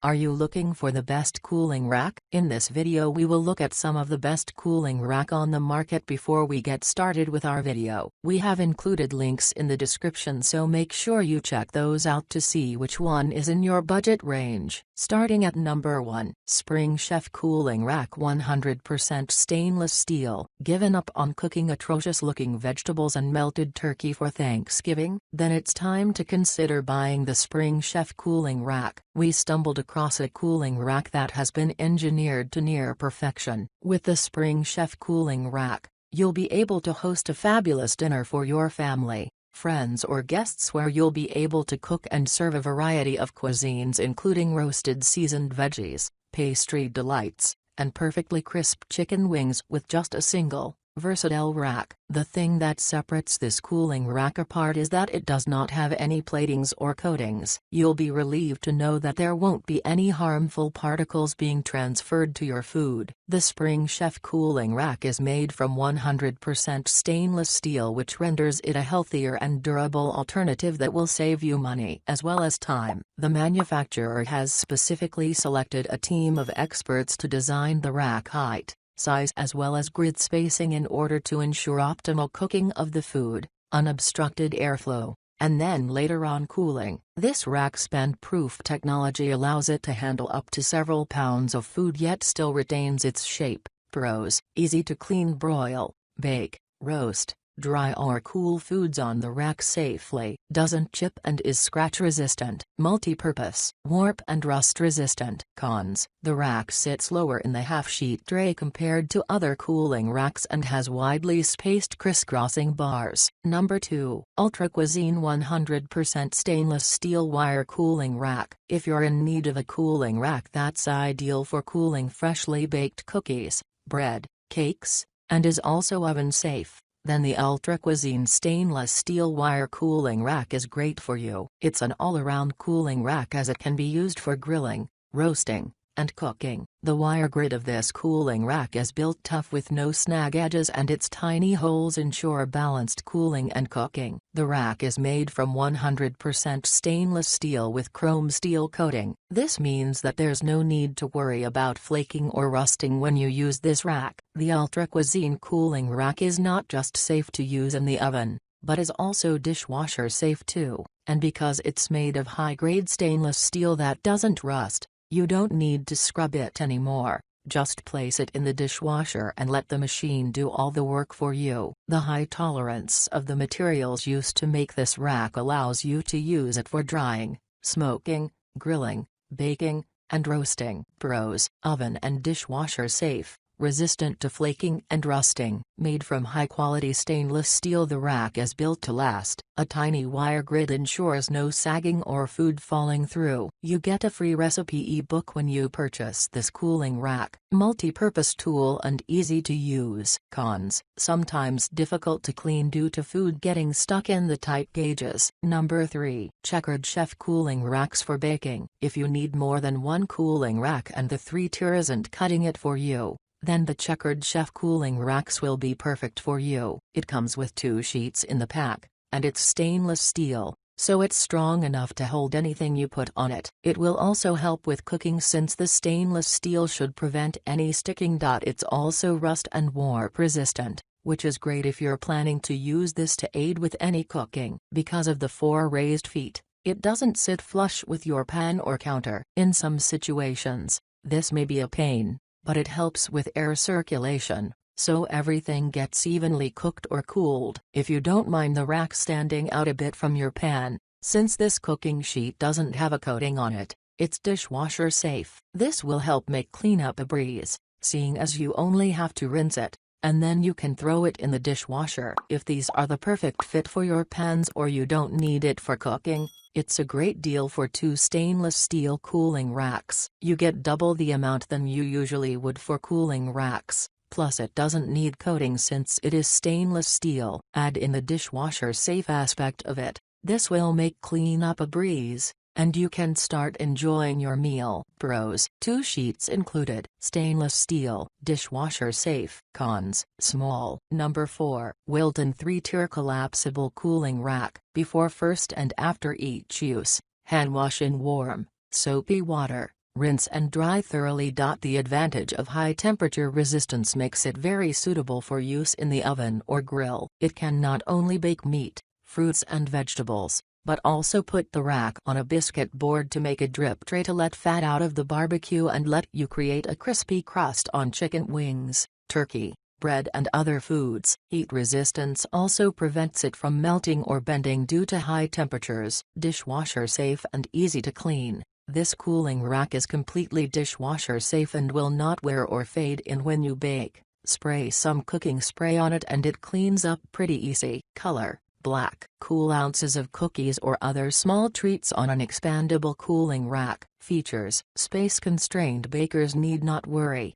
Are you looking for the best cooling rack? In this video we will look at some of the best cooling rack on the market. Before we get started with our video, we have included links in the description, so make sure you check those out to see which one is in your budget range. Starting at number 1, Spring Chef Cooling Rack 100% Stainless Steel. Given up on cooking atrocious looking vegetables and melted turkey for Thanksgiving? Then it's time to consider buying the Spring Chef Cooling Rack. We stumbled across a cooling rack that has been engineered to near perfection. With the Spring Chef Cooling Rack, you'll be able to host a fabulous dinner for your family, friends or guests, where you'll be able to cook and serve a variety of cuisines, including roasted seasoned veggies, pastry delights, and perfectly crisp chicken wings with just a single, versatile rack. The thing that separates this cooling rack apart is that it does not have any platings or coatings. You'll be relieved to know that there won't be any harmful particles being transferred to your food. The Spring Chef Cooling Rack is made from 100% stainless steel, which renders it a healthier and durable alternative that will save you money as well as time. The manufacturer has specifically selected a team of experts to design the rack height, size as well as grid spacing in order to ensure optimal cooking of the food, unobstructed airflow, and then later on cooling. This rack's bend-proof technology allows it to handle up to several pounds of food yet still retains its shape. Pros: easy to clean, broil, bake, roast, dry or cool foods on the rack safely. Doesn't chip and is scratch resistant. Multi-purpose, warp and rust resistant. Cons: the rack sits lower in the half-sheet tray compared to other cooling racks and has widely spaced crisscrossing bars. Number 2, Ultra Cuisine 100% Stainless Steel Wire Cooling Rack. If you're in need of a cooling rack that's ideal for cooling freshly baked cookies, bread, cakes, and is also oven safe, then the Ultra Cuisine Stainless Steel Wire Cooling Rack is great for you. It's an all-around cooling rack as it can be used for grilling, roasting, and cooking. The wire grid of this cooling rack is built tough with no snag edges, and its tiny holes ensure balanced cooling and cooking. The rack is made from 100% stainless steel with chrome steel coating. This means that there's no need to worry about flaking or rusting when you use this rack. The Ultra Cuisine Cooling Rack is not just safe to use in the oven, but is also dishwasher safe too. And because it's made of high-grade stainless steel that doesn't rust, you don't need to scrub it anymore. Just place it in the dishwasher and let the machine do all the work for you. The high tolerance of the materials used to make this rack allows you to use it for drying, smoking, grilling, baking, and roasting. Pros: oven and dishwasher safe, resistant to flaking and rusting. Made from high-quality stainless steel, the rack is built to last. A tiny wire grid ensures no sagging or food falling through. You get a free recipe ebook when you purchase this cooling rack. Multi-purpose tool and easy to use. Cons: sometimes difficult to clean due to food getting stuck in the tight gauges. Number 3, Checkered Chef Cooling Racks for Baking. If you need more than one cooling rack and the 3-tier isn't cutting it for you, then the Checkered Chef Cooling Racks will be perfect for you. It comes with 2 sheets in the pack, and it's stainless steel, so it's strong enough to hold anything you put on it. It will also help with cooking since the stainless steel should prevent any sticking. It's also rust and warp resistant, which is great if you're planning to use this to aid with any cooking. Because of the 4 raised feet, it doesn't sit flush with your pan or counter. In some situations, this may be a pain, but it helps with air circulation, so everything gets evenly cooked or cooled. If you don't mind the rack standing out a bit from your pan, since this cooking sheet doesn't have a coating on it, it's dishwasher safe. This will help make cleanup a breeze, seeing as you only have to rinse it, and then you can throw it in the dishwasher. If these are the perfect fit for your pans or you don't need it for cooking, it's a great deal for 2 stainless steel cooling racks. You get double the amount than you usually would for cooling racks, plus it doesn't need coating since it is stainless steel. Add in the dishwasher safe aspect of it. This will make cleanup a breeze, and you can start enjoying your meal. Pros: 2 sheets included. Stainless steel, dishwasher safe. Cons: small. Number 4, Wilton 3-tier collapsible cooling rack. Before, first and after each use, hand wash in warm, soapy water. rinse and dry thoroughly. The advantage of high temperature resistance makes it very suitable for use in the oven or grill. It can not only bake meat, fruits and vegetables, but also put the rack on a biscuit board to make a drip tray to let fat out of the barbecue and let you create a crispy crust on chicken wings, turkey, bread and other foods. Heat resistance also prevents it from melting or bending due to high temperatures. Dishwasher safe and easy to clean. This cooling rack is completely dishwasher safe and will not wear or fade in when you bake. Spray some cooking spray on it and it cleans up pretty easy. Color: black. Cool ounces of cookies or other small treats on an expandable cooling rack. Features: space-constrained bakers need not worry.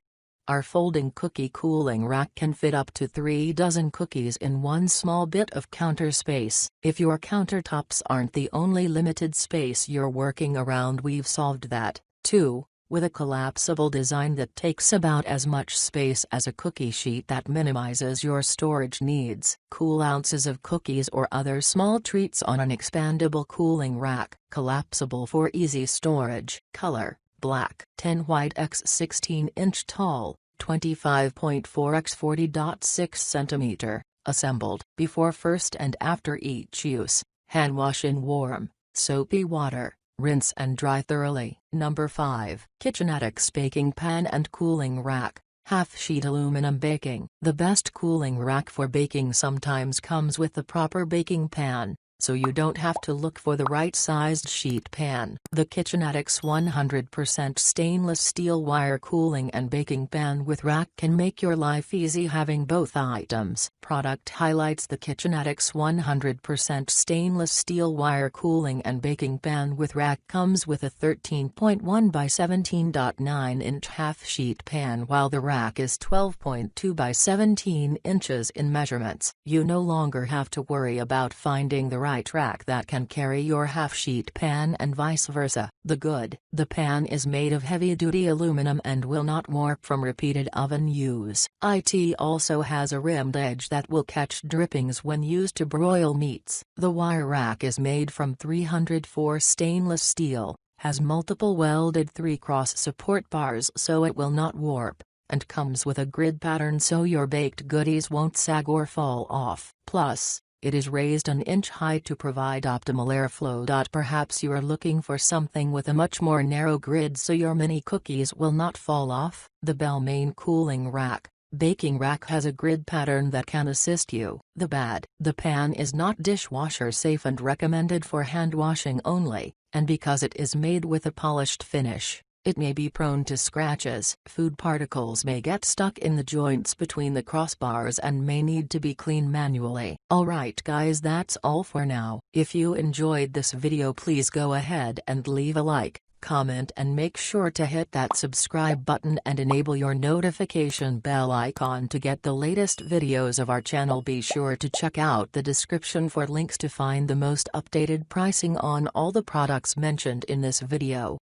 Our folding cookie cooling rack can fit up to 3 dozen cookies in one small bit of counter space. If your countertops aren't the only limited space you're working around, we've solved that, too, with a collapsible design that takes about as much space as a cookie sheet that minimizes your storage needs. Cool ounces of cookies or other small treats on an expandable cooling rack. Collapsible for easy storage. Color: black. 10 wide x 16 inch tall, 25.4 x 40.6 cm, assembled. Before, first and after each use, hand wash in warm, soapy water. Rinse and dry thoroughly. Number 5. Kitchenatics Baking Pan and Cooling Rack. Half-sheet aluminum baking. The best cooling rack for baking sometimes comes with the proper baking pan, so you don't have to look for the right-sized sheet pan. The Kitchenatics 100% stainless steel wire cooling and baking pan with rack can make your life easy having both items. Product highlights: the Kitchenatics 100% stainless steel wire cooling and baking pan with rack comes with a 13.1 by 17.9 inch half-sheet pan, while the rack is 12.2 by 17 inches in measurements. You no longer have to worry about finding the right rack that can carry your half-sheet pan and vice versa. The pan is made of heavy-duty aluminum and will not warp from repeated oven use. It also has a rimmed edge that will catch drippings when used to broil meats. The wire rack is made from 304 stainless steel, has multiple welded 3-cross support bars so it will not warp, and comes with a grid pattern so your baked goodies won't sag or fall off. Plus, it is raised an inch high to provide optimal airflow. Perhaps you are looking for something with a much more narrow grid so your mini cookies will not fall off. The Belmain Cooling Rack. Baking rack has a grid pattern that can assist you. The pan is not dishwasher safe and recommended for hand washing only, and because it is made with a polished finish, it may be prone to scratches. Food particles may get stuck in the joints between the crossbars and may need to be cleaned manually. Alright guys, that's all for now. If you enjoyed this video, please go ahead and leave a like, comment and make sure to hit that subscribe button and enable your notification bell icon to get the latest videos of our channel. Be sure to check out the description for links to find the most updated pricing on all the products mentioned in this video.